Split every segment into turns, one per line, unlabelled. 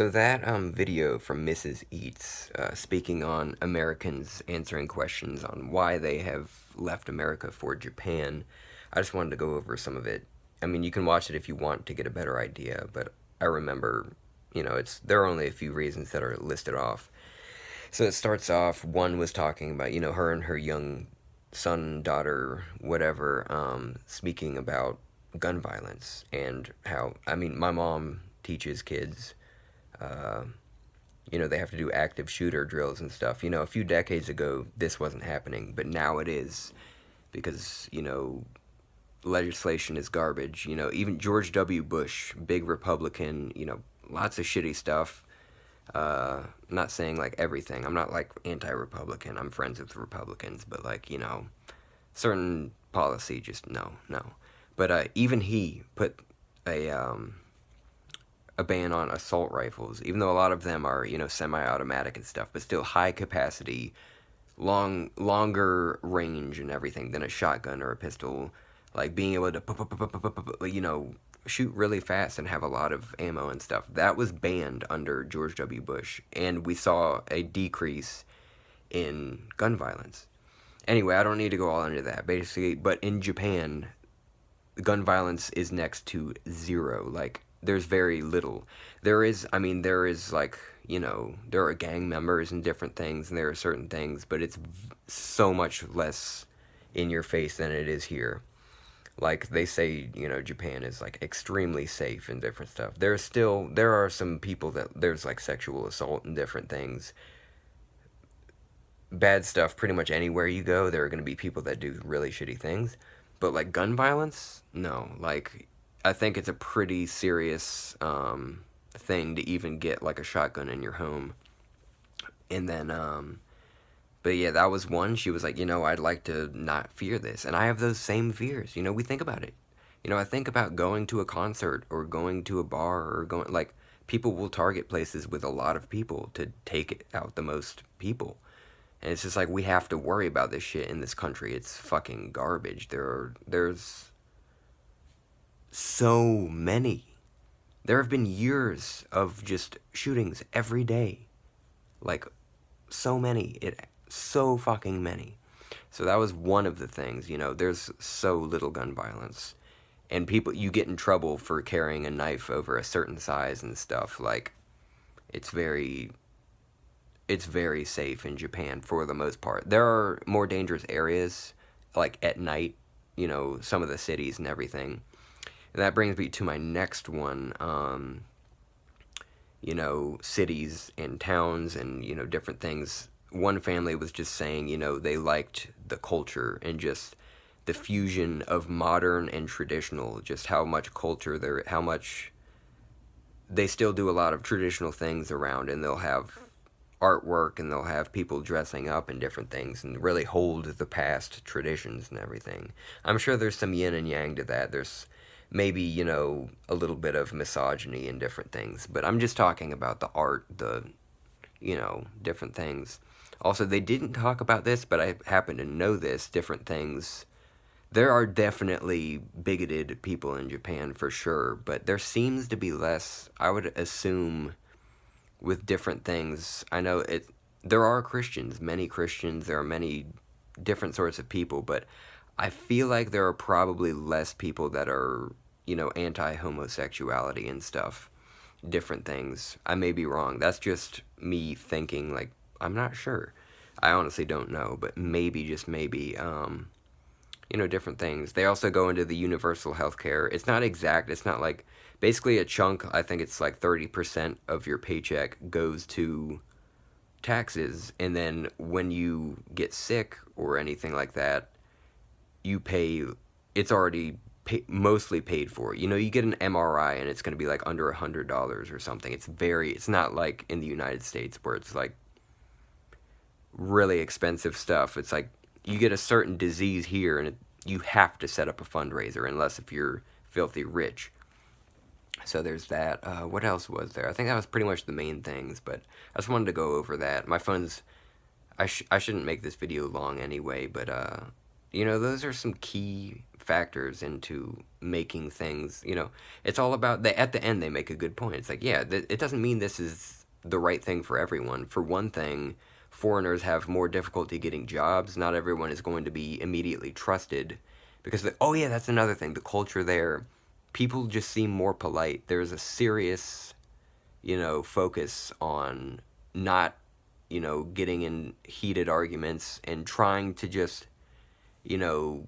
So that video from Mrs. Eats speaking on Americans answering questions on why they have left America for Japan, I just wanted to go over some of it. I mean, you can watch it if you want to get a better idea, but I remember, there are only a few reasons that are listed off. So it starts off, one was talking about, her and her young son, daughter, whatever, speaking about gun violence and how, I mean, my mom teaches kids uh, they have to do active shooter drills and stuff. A few decades ago, this wasn't happening, but now it is because, legislation is garbage. Even George W. Bush, big Republican, lots of shitty stuff. Not saying like everything. I'm not like anti-Republican. I'm friends with Republicans, but like, certain policy just no, no. But even he put a um, a ban on assault rifles, even though a lot of them are, semi-automatic and stuff, but still high capacity, longer range and everything than a shotgun or a pistol. Like being able to, shoot really fast and have a lot of ammo and stuff. That was banned under George W. Bush, and we saw a decrease in gun violence. Anyway, I don't need to go all into that, basically, but in Japan, gun violence is next to zero. Like, there's very little. There is like, there are gang members and different things, and there are certain things, but it's so much less in your face than it is here. Like, they say, Japan is like extremely safe and different stuff. There are some people that there's like sexual assault and different things. Bad stuff pretty much anywhere you go. There are going to be people that do really shitty things. But like gun violence, no. Like, I think it's a pretty serious thing to even get like a shotgun in your home. And then, but yeah, that was one. She was like, I'd like to not fear this. And I have those same fears. We think about it. I think about going to a concert or going to a bar or going, like, people will target places with a lot of people to take out the most people. And it's just like, we have to worry about this shit in this country. It's fucking garbage. There's so many. There have been years of just shootings every day. Like, so many. So fucking many. So that was one of the things, there's so little gun violence. And people, you get in trouble for carrying a knife over a certain size and stuff. Like, it's very safe in Japan for the most part. There are more dangerous areas, like at night, some of the cities and everything. And that brings me to my next one, cities and towns and, different things. One family was just saying, they liked the culture and just the fusion of modern and traditional, just how much culture there, how much they still do a lot of traditional things around, and they'll have artwork and they'll have people dressing up in different things and really hold the past traditions and everything. I'm sure there's some yin and yang to that. There's maybe, a little bit of misogyny in different things, but I'm just talking about the art, the, different things. Also, they didn't talk about this, but I happen to know this, different things. There are definitely bigoted people in Japan for sure, but there seems to be less, I would assume, with different things. I know there are Christians, many Christians, there are many different sorts of people, but I feel like there are probably less people that are, anti-homosexuality and stuff, different things. I may be wrong. That's just me thinking, like, I'm not sure. I honestly don't know, but maybe, just maybe, different things. They also go into the universal health care. It's not exact. It's not like, basically a chunk, I think it's like 30% of your paycheck goes to taxes, and then when you get sick or anything like that, you pay, it's already mostly paid for. You get an MRI and it's going to be like under $100 or something. It's not like in the United States where it's like really expensive stuff. It's like you get a certain disease here and you have to set up a fundraiser unless if you're filthy rich. So there's that. What else was there? I think that was pretty much the main things, but I just wanted to go over that. My phone's... I shouldn't make this video long anyway, but, those are some key factors into making things, it's all about, at the end they make a good point. It's like, yeah, it doesn't mean this is the right thing for everyone. For one thing, foreigners have more difficulty getting jobs. Not everyone is going to be immediately trusted because, oh yeah, that's another thing. The culture there, people just seem more polite. There's a serious, focus on not, getting in heated arguments and trying to just, you know,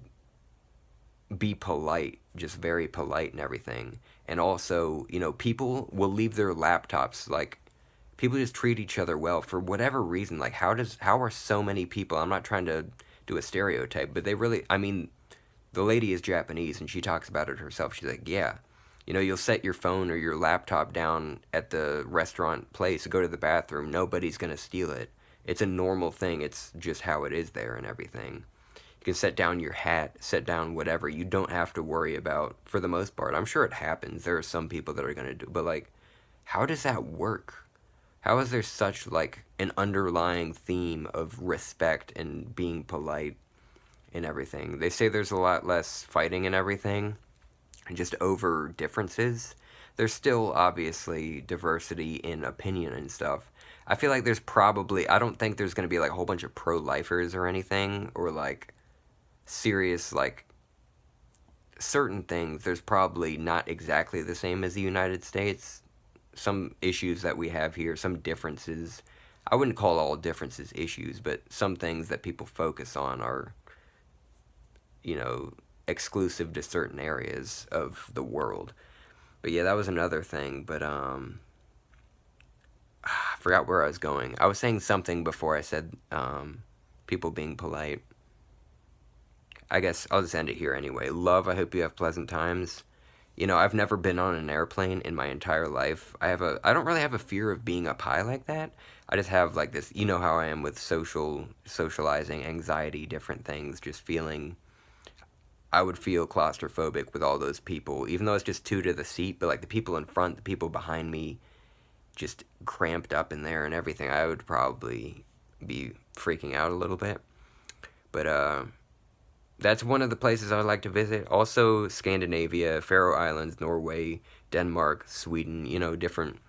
be polite, just very polite and everything. And also, people will leave their laptops, like, people just treat each other well for whatever reason. Like, how are so many people, I'm not trying to do a stereotype, but they really, I mean, the lady is Japanese and she talks about it herself. She's like, yeah, you'll set your phone or your laptop down at the restaurant place, go to the bathroom, nobody's gonna steal it. It's a normal thing, it's just how it is there and everything. You can set down your hat, set down whatever. You don't have to worry about, for the most part. I'm sure it happens. There are some people that are going to do, but like, how does that work? How is there such like an underlying theme of respect and being polite and everything? They say there's a lot less fighting and everything, and just over differences. There's still obviously diversity in opinion and stuff. I feel like there's probably, I don't think there's going to be like a whole bunch of pro-lifers or anything, or like serious, like, certain things, there's probably not exactly the same as the United States. Some issues that we have here, some differences. I wouldn't call all differences issues, but some things that people focus on are, exclusive to certain areas of the world. But yeah, that was another thing. But I forgot where I was going. I was saying something before I said people being polite. I guess I'll just end it here anyway. Love, I hope you have pleasant times. I've never been on an airplane in my entire life. I don't really have a fear of being up high like that. I just have like this, how I am with socializing, anxiety, different things, just feeling, I would feel claustrophobic with all those people, even though it's just two to the seat, but like the people in front, the people behind me, just cramped up in there and everything, I would probably be freaking out a little bit. But, that's one of the places I would like to visit. Also, Scandinavia, Faroe Islands, Norway, Denmark, Sweden, different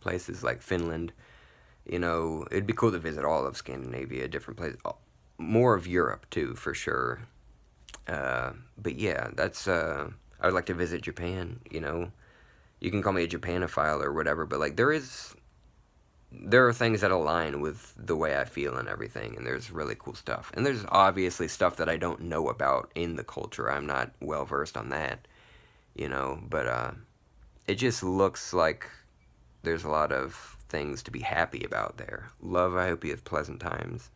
places like Finland. It'd be cool to visit all of Scandinavia, different places. More of Europe, too, for sure. But yeah, I would like to visit Japan, You can call me a Japanophile or whatever, but like there are things that align with the way I feel and everything, and there's really cool stuff. And there's obviously stuff that I don't know about in the culture. I'm not well versed on that, but it just looks like there's a lot of things to be happy about there. Love, I hope you have pleasant times.